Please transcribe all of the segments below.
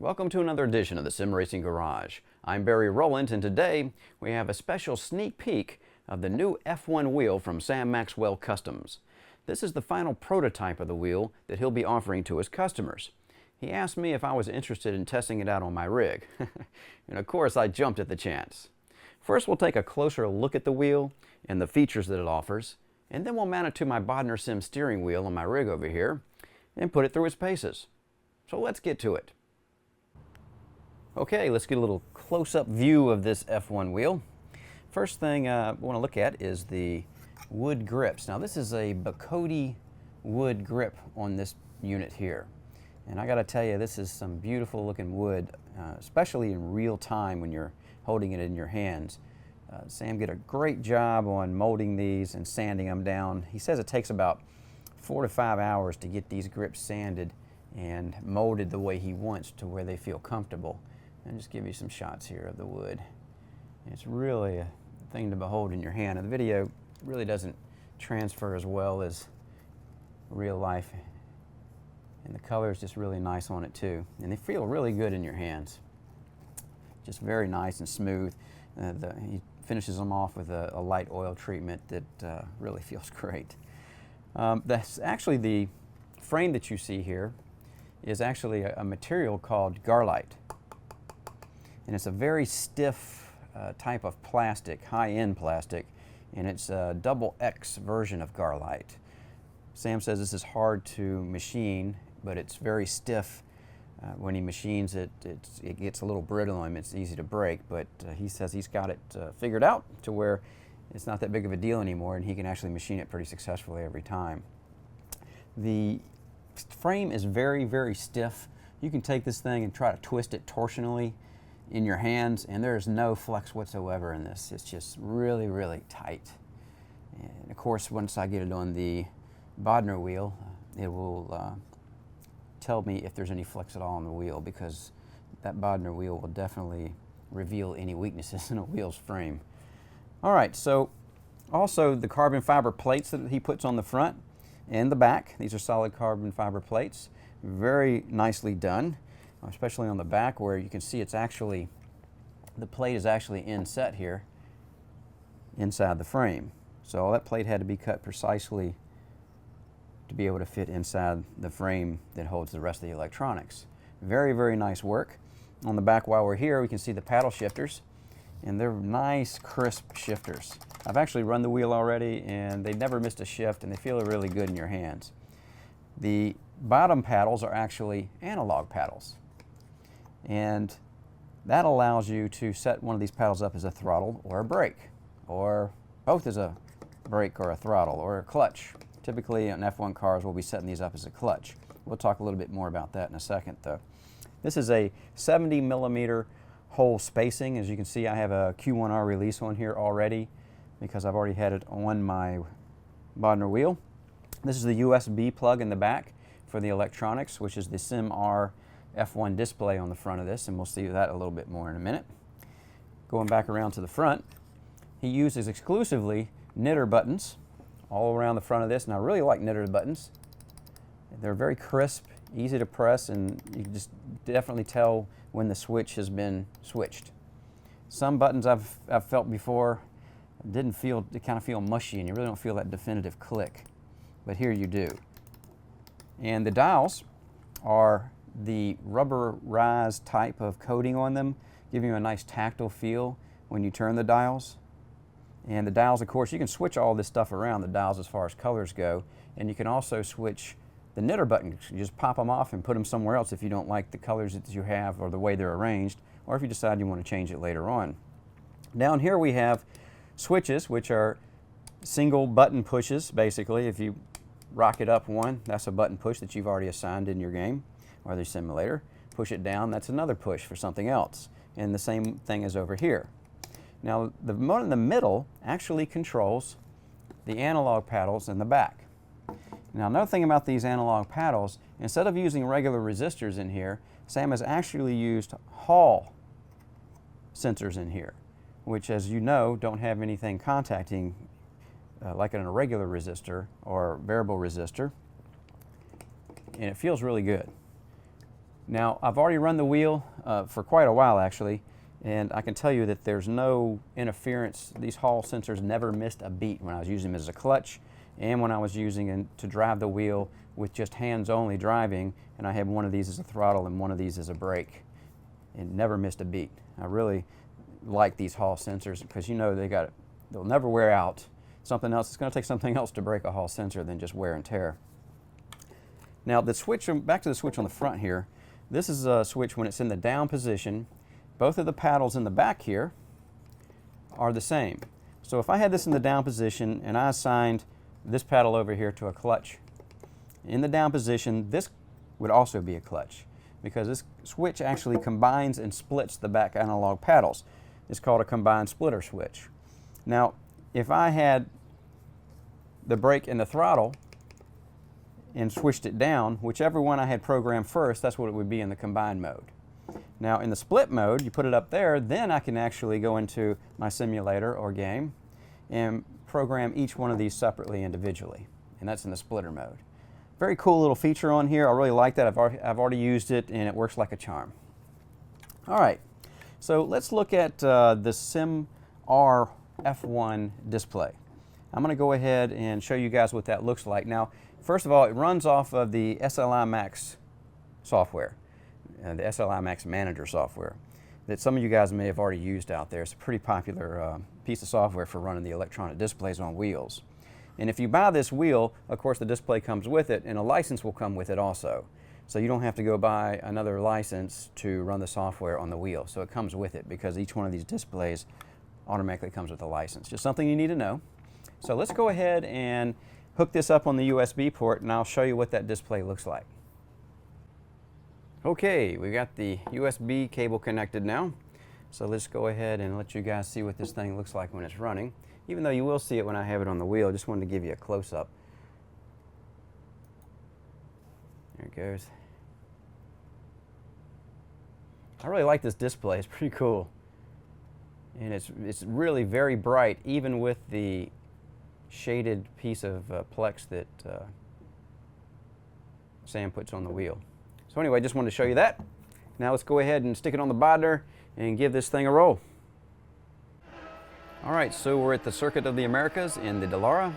Welcome to another edition of the Sim Racing Garage. I'm Barry Rowland, and today we have a special sneak peek of the new F1 wheel from Sam Maxwell Customs. This is the final prototype of the wheel that he'll be offering to his customers. He asked me if I was interested in testing it out on my rig, and of course I jumped at the chance. First we'll take a closer look at the wheel and the features that it offers, and then we'll mount it to my Bodner Sim steering wheel on my rig over here and put it through its paces. So let's get to it. Okay, let's get a little close-up view of this F1 wheel. First thing I want to look at is the wood grips. Now this is a Bacote wood grip on this unit here. And I got to tell you, this is some beautiful looking wood, especially in real time when you're holding it in your hands. Sam did a great job on molding these and sanding them down. He says it takes about 4 to 5 hours to get these grips sanded and molded the way he wants to where they feel comfortable. And just give you some shots here of the wood. It's really a thing to behold in your hand. And the video really doesn't transfer as well as real life. And the color is just really nice on it too. And they feel really good in your hands. Just very nice and smooth. He finishes them off with a light oil treatment that really feels great. That's actually the frame that you see here is actually a material called garlite. And it's a very stiff type of plastic, high-end plastic, and it's a double X version of garlite. Sam says this is hard to machine, but it's very stiff. When he machines it, it gets a little brittle on him. It's easy to break, but he says he's got it figured out to where it's not that big of a deal anymore, and he can actually machine it pretty successfully every time. The frame is very, very stiff. You can take this thing and try to twist it torsionally in your hands, and there's no flex whatsoever in this. It's just really, really tight. And of course, once I get it on the Bodner wheel, it will tell me if there's any flex at all on the wheel, because that Bodner wheel will definitely reveal any weaknesses in a wheel's frame. All right, so also the carbon fiber plates that he puts on the front and the back. These are solid carbon fiber plates. Very nicely done, especially on the back where you can see it's actually, the plate is actually inset here inside the frame. So all that plate had to be cut precisely to be able to fit inside the frame that holds the rest of the electronics. Very, very nice work. On the back while we're here, we can see the paddle shifters, and they're nice, crisp shifters. I've actually run the wheel already, and they never missed a shift, and they feel really good in your hands. The bottom paddles are actually analog paddles, and that allows you to set one of these paddles up as a throttle or a brake, or both as a brake or a throttle or a clutch. Typically on F1 cars we'll be setting these up as a clutch. We'll talk a little bit more about that in a second though. This is a 70 millimeter hole spacing. As you can see, I have a Q1R release on here already because I've already had it on my Bodner wheel. This is the USB plug in the back for the electronics, which is the SimR F1 display on the front of this, and we'll see that a little bit more in a minute. Going back around to the front, he uses exclusively knitter buttons all around the front of this, and I really like knitter buttons. They're very crisp, easy to press, and you can just definitely tell when the switch has been switched. Some buttons I've felt before didn't feel, they kind of feel mushy, and you really don't feel that definitive click, but here you do. And the dials are the rubberized type of coating on them, giving you a nice tactile feel when you turn the dials. And the dials, of course, you can switch all this stuff around, the dials as far as colors go, and you can also switch the knitter buttons. You just pop them off and put them somewhere else if you don't like the colors that you have or the way they're arranged, or if you decide you want to change it later on. Down here we have switches, which are single button pushes, basically. If you rock it up one, that's a button push that you've already assigned in your game or the simulator. Push it down, that's another push for something else. And the same thing is over here. Now, the one in the middle actually controls the analog paddles in the back. Now, another thing about these analog paddles, instead of using regular resistors in here, Sam has actually used Hall sensors in here, which, as you know, don't have anything contacting like in a regular resistor or variable resistor, and it feels really good. Now, I've already run the wheel for quite a while actually, and I can tell you that there's no interference. These Hall sensors never missed a beat when I was using them as a clutch and when I was using them to drive the wheel with just hands-only driving, and I had one of these as a throttle and one of these as a brake. It never missed a beat. I really like these Hall sensors because you know they'll never wear out. Something else, it's going to take something else to break a Hall sensor than just wear and tear. Now the switch, back to the switch on the front here, this is a switch when it's in the down position. Both of the paddles in the back here are the same. So if I had this in the down position and I assigned this paddle over here to a clutch, in the down position this would also be a clutch because this switch actually combines and splits the back analog paddles. It's called a combined splitter switch. Now if I had the brake and the throttle and switched it down, whichever one I had programmed first, that's what it would be in the combined mode. Now in the split mode, you put it up there, then I can actually go into my simulator or game and program each one of these separately individually, and that's in the splitter mode. Very cool little feature on here. I really like that. I've already used it and it works like a charm. All right, so let's look at the SIM-R F1 display. I'm going to go ahead and show you guys what that looks like. Now, first of all, it runs off of the SLI Max software, the SLI Max Manager software that some of you guys may have already used out there. It's a pretty popular piece of software for running the electronic displays on wheels. And if you buy this wheel, of course the display comes with it and a license will come with it also. So you don't have to go buy another license to run the software on the wheel. So it comes with it because each one of these displays automatically comes with a license. Just something you need to know. So let's go ahead and hook this up on the USB port and I'll show you what that display looks like. Okay, we got the USB cable connected now. So let's go ahead and let you guys see what this thing looks like when it's running. Even though you will see it when I have it on the wheel, I just wanted to give you a close-up. There it goes. I really like this display. It's pretty cool. And it's really very bright, even with the shaded piece of Plex that Sam puts on the wheel. So anyway, just wanted to show you that. Now let's go ahead and stick it on the bodder and give this thing a roll. All right, so we're at the Circuit of the Americas in the Dallara.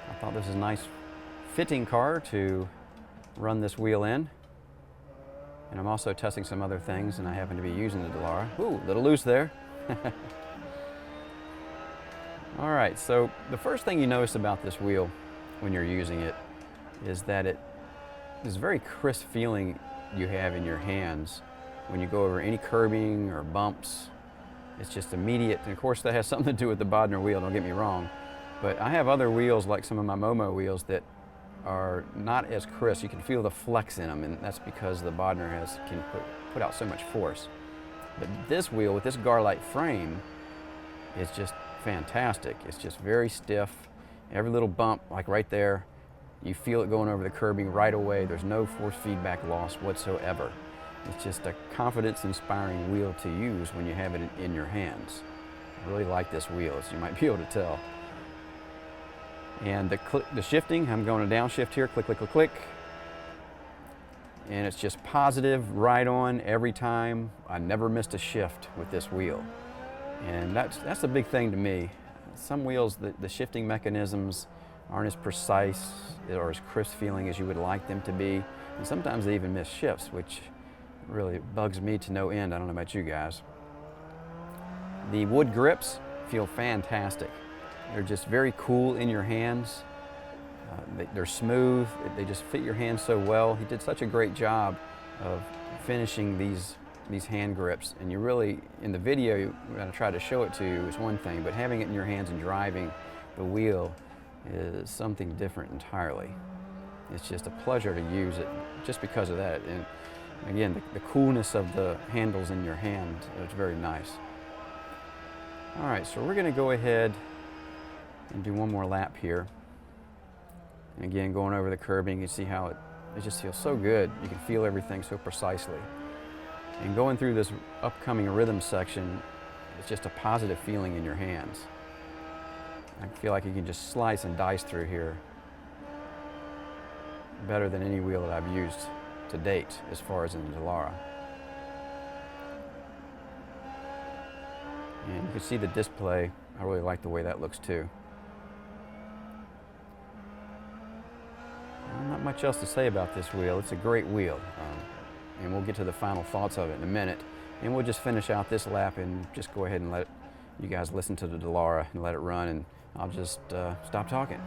I thought this is a nice fitting car to run this wheel in. And I'm also testing some other things, and I happen to be using the Dallara. Ooh, a little loose there. All right, so the first thing you notice about this wheel when you're using it is that it is very crisp feeling you have in your hands when you go over any curbing or bumps. It's just immediate, and of course that has something to do with the Bodner wheel, don't get me wrong. But I have other wheels, like some of my Momo wheels, that are not as crisp. You can feel the flex in them, and that's because the Bodner can put out so much force. But this wheel with this Garlite frame is just fantastic. It's just very stiff. Every little bump, like right there, you feel it going over the curbing right away. There's no force feedback loss whatsoever. It's just a confidence-inspiring wheel to use when you have it in your hands. I really like this wheel, as you might be able to tell. And the shifting, I'm going to downshift here, click, click, click, click. And it's just positive, right on every time. I never missed a shift with this wheel. And that's a big thing to me. Some wheels, the shifting mechanisms aren't as precise or as crisp feeling as you would like them to be. And sometimes they even miss shifts, which really bugs me to no end. I don't know about you guys. The wood grips feel fantastic. They're just very cool in your hands. They're smooth. They just fit your hands so well. He did such a great job of finishing these hand grips. And you really, in the video, when I tried to show it to you, is one thing, but having it in your hands and driving the wheel is something different entirely. It's just a pleasure to use it just because of that. And again, the coolness of the handles in your hand, it's very nice. All right, so we're going to go ahead and do one more lap here. And again, going over the curbing, you see how it just feels so good. You can feel everything so precisely. And going through this upcoming rhythm section, it's just a positive feeling in your hands. I feel like you can just slice and dice through here better than any wheel that I've used to date as far as in the Dallara. And you can see the display. I really like the way that looks too. Not much else to say about this wheel. It's a great wheel. And we'll get to the final thoughts of it in a minute. And we'll just finish out this lap and just go ahead and let you guys listen to the Dallara and let it run, and I'll just stop talking.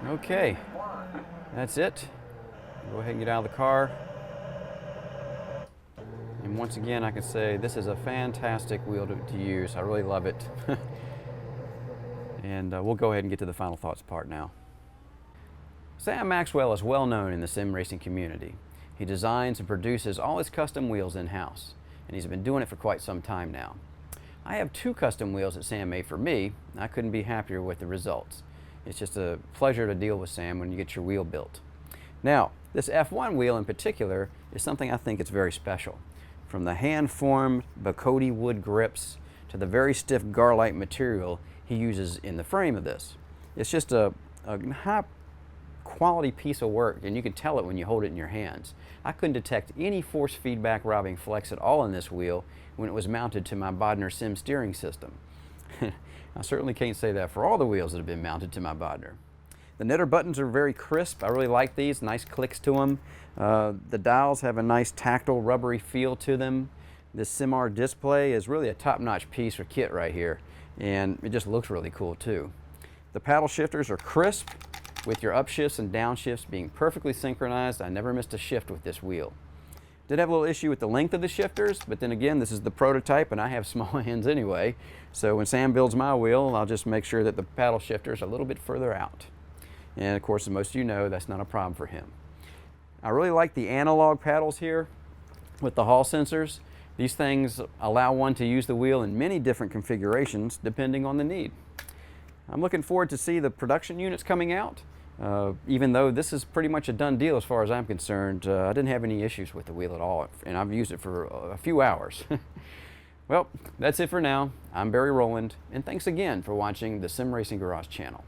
Okay, that's it. Go ahead and get out of the car. And once again, I can say this is a fantastic wheel to use. I really love it. And we'll go ahead and get to the final thoughts part now. Sam Maxwell is well known in the sim racing community. He designs and produces all his custom wheels in-house, and he's been doing it for quite some time now. I have 2 custom wheels that Sam made for me, and I couldn't be happier with the results. It's just a pleasure to deal with Sam when you get your wheel built. Now, this F1 wheel in particular is something I think it's very special. From the hand-formed Bacote wood grips to the very stiff garlite material he uses in the frame of this. It's just a high quality piece of work, and you can tell it when you hold it in your hands. I couldn't detect any force feedback robbing flex at all in this wheel when it was mounted to my Bodner sim steering system. I certainly can't say that for all the wheels that have been mounted to my Bodner. The knitter buttons are very crisp. I really like these, nice clicks to them. The dials have a nice tactile rubbery feel to them. This SimR display is really a top-notch piece or kit right here, and it just looks really cool too. The paddle shifters are crisp, with your upshifts and downshifts being perfectly synchronized. I never missed a shift with this wheel. Did have a little issue with the length of the shifters, but then again, this is the prototype and I have small hands anyway. So when Sam builds my wheel, I'll just make sure that the paddle shifters are a little bit further out. And of course, as most of you know, that's not a problem for him. I really like the analog paddles here with the hall sensors. These things allow one to use the wheel in many different configurations depending on the need. I'm looking forward to see the production units coming out. Even though this is pretty much a done deal as far as I'm concerned, I didn't have any issues with the wheel at all, and I've used it for a few hours. Well, that's it for now. I'm Barry Rowland, and thanks again for watching the Sim Racing Garage channel.